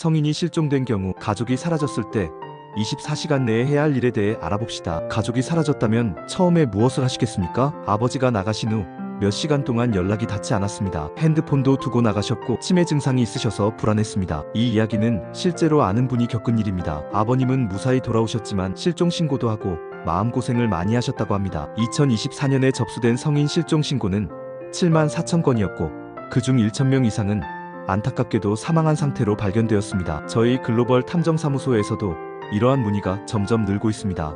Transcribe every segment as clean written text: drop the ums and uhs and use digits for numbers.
성인이 실종된 경우 가족이 사라졌을 때 24시간 내에 해야 할 일에 대해 알아봅시다. 가족이 사라졌다면 처음에 무엇을 하시겠습니까? 아버지가 나가신 후 몇 시간 동안 연락이 닿지 않았습니다. 핸드폰도 두고 나가셨고 치매 증상이 있으셔서 불안했습니다. 이 이야기는 실제로 아는 분이 겪은 일입니다. 아버님은 무사히 돌아오셨지만 실종 신고도 하고 마음고생을 많이 하셨다고 합니다. 2024년에 접수된 성인 실종 신고는 7만 4천 건이었고 그중 1,000명 이상은 안타깝게도 사망한 상태로 발견되었습니다. 저희 글로벌 탐정사무소에서도 이러한 문의가 점점 늘고 있습니다.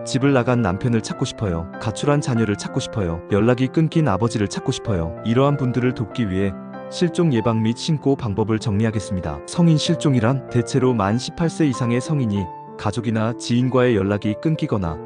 집을 나간 남편을 찾고 싶어요. 가출한 자녀를 찾고 싶어요. 연락이 끊긴 아버지를 찾고 싶어요. 이러한 분들을 돕기 위해 실종 예방 및 신고 방법을 정리하겠습니다. 성인 실종이란 대체로 만 18세 이상의 성인이 가족이나 지인과의 연락이 끊기거나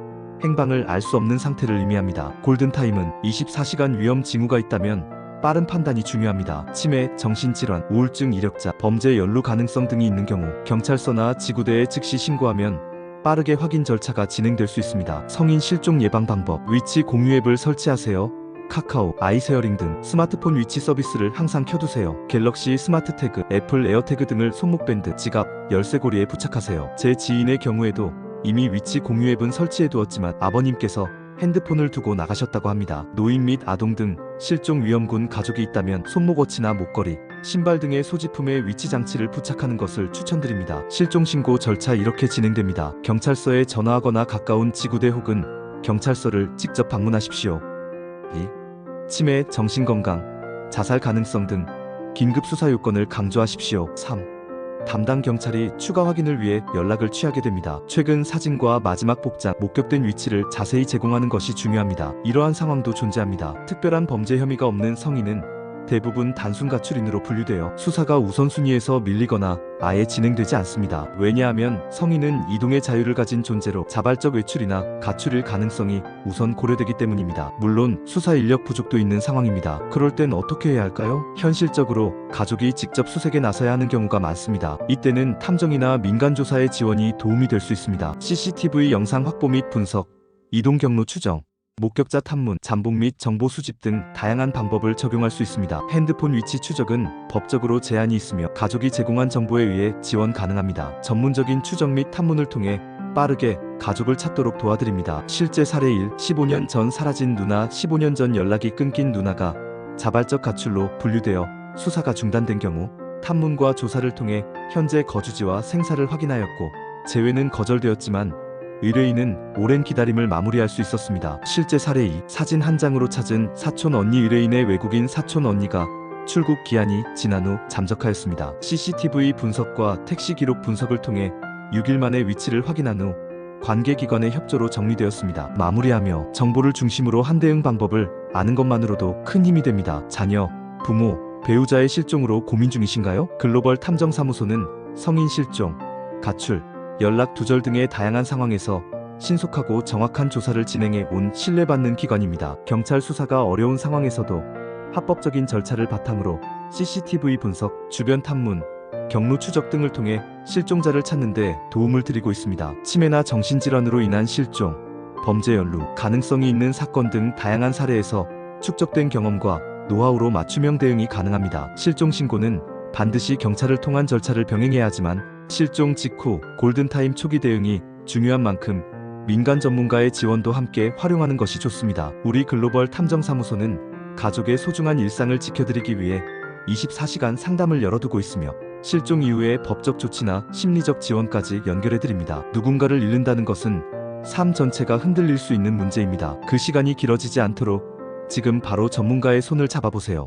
행방을 알 수 없는 상태를 의미합니다. 골든타임은 24시간 위험 징후가 있다면 빠른 판단이 중요합니다. 치매, 정신질환, 우울증 이력자, 범죄 연루 가능성 등이 있는 경우 경찰서나 지구대에 즉시 신고하면 빠르게 확인 절차가 진행될 수 있습니다. 성인 실종 예방 방법. 위치 공유 앱을 설치하세요. 카카오, 아이쉐어링 등 스마트폰 위치 서비스를 항상 켜두세요. 갤럭시 스마트 태그, 애플 에어태그 등을 손목밴드, 지갑, 열쇠고리에 부착하세요. 제 지인의 경우에도 이미 위치 공유 앱은 설치해두었지만 아버님께서 핸드폰을 두고 나가셨다고 합니다. 노인 및 아동 등 실종 위험군 가족이 있다면 손목워치나 목걸이, 신발 등의 소지품에 위치 장치를 부착하는 것을 추천드립니다. 실종 신고 절차 이렇게 진행됩니다. 경찰서에 전화하거나 가까운 지구대 혹은 경찰서를 직접 방문하십시오. 2. 치매, 정신건강, 자살 가능성 등 긴급 수사 요건을 강조하십시오. 3. 담당 경찰이 추가 확인을 위해 연락을 취하게 됩니다. 최근 사진과 마지막 복장, 목격된 위치를 자세히 제공하는 것이 중요합니다. 이러한 상황도 존재합니다. 특별한 범죄 혐의가 없는 성인은 대부분 단순 가출인으로 분류되어 수사가 우선순위에서 밀리거나 아예 진행되지 않습니다. 왜냐하면 성인은 이동의 자유를 가진 존재로 자발적 외출이나 가출일 가능성이 우선 고려되기 때문입니다. 물론 수사 인력 부족도 있는 상황입니다. 그럴 땐 어떻게 해야 할까요? 현실적으로 가족이 직접 수색에 나서야 하는 경우가 많습니다. 이때는 탐정이나 민간조사의 지원이 도움이 될 수 있습니다. CCTV 영상 확보 및 분석, 이동 경로 추정, 목격자 탐문, 잠복 및 정보 수집 등 다양한 방법을 적용할 수 있습니다. 핸드폰 위치 추적은 법적으로 제한이 있으며 가족이 제공한 정보에 의해 지원 가능합니다. 전문적인 추적 및 탐문을 통해 빠르게 가족을 찾도록 도와드립니다. 실제 사례 1. 15년 전 사라진 누나. 15년 전 연락이 끊긴 누나가 자발적 가출로 분류되어 수사가 중단된 경우 탐문과 조사를 통해 현재 거주지와 생사를 확인하였고 재회는 거절되었지만 의뢰인은 오랜 기다림을 마무리할 수 있었습니다. 실제 사례 2. 사진 한 장으로 찾은 사촌 언니. 의뢰인의 외국인 사촌 언니가 출국 기한이 지난 후 잠적하였습니다. CCTV 분석과 택시 기록 분석을 통해 6일 만에 위치를 확인한 후 관계기관의 협조로 정리되었습니다. 마무리하며 정보를 중심으로 한 대응 방법을 아는 것만으로도 큰 힘이 됩니다. 자녀, 부모, 배우자의 실종으로 고민 중이신가요? 글로벌 탐정사무소는 성인 실종, 가출, 연락 두절 등의 다양한 상황에서 신속하고 정확한 조사를 진행해 온 신뢰받는 기관입니다. 경찰 수사가 어려운 상황에서도 합법적인 절차를 바탕으로 CCTV 분석, 주변 탐문, 경로 추적 등을 통해 실종자를 찾는 데 도움을 드리고 있습니다. 치매나 정신질환으로 인한 실종, 범죄 연루, 가능성이 있는 사건 등 다양한 사례에서 축적된 경험과 노하우로 맞춤형 대응이 가능합니다. 실종 신고는 반드시 경찰을 통한 절차를 병행해야 하지만 실종 직후 골든타임 초기 대응이 중요한 만큼 민간 전문가의 지원도 함께 활용하는 것이 좋습니다. 우리 글로벌 탐정사무소는 가족의 소중한 일상을 지켜드리기 위해 24시간 상담을 열어두고 있으며 실종 이후의 법적 조치나 심리적 지원까지 연결해드립니다. 누군가를 잃는다는 것은 삶 전체가 흔들릴 수 있는 문제입니다. 그 시간이 길어지지 않도록 지금 바로 전문가의 손을 잡아보세요.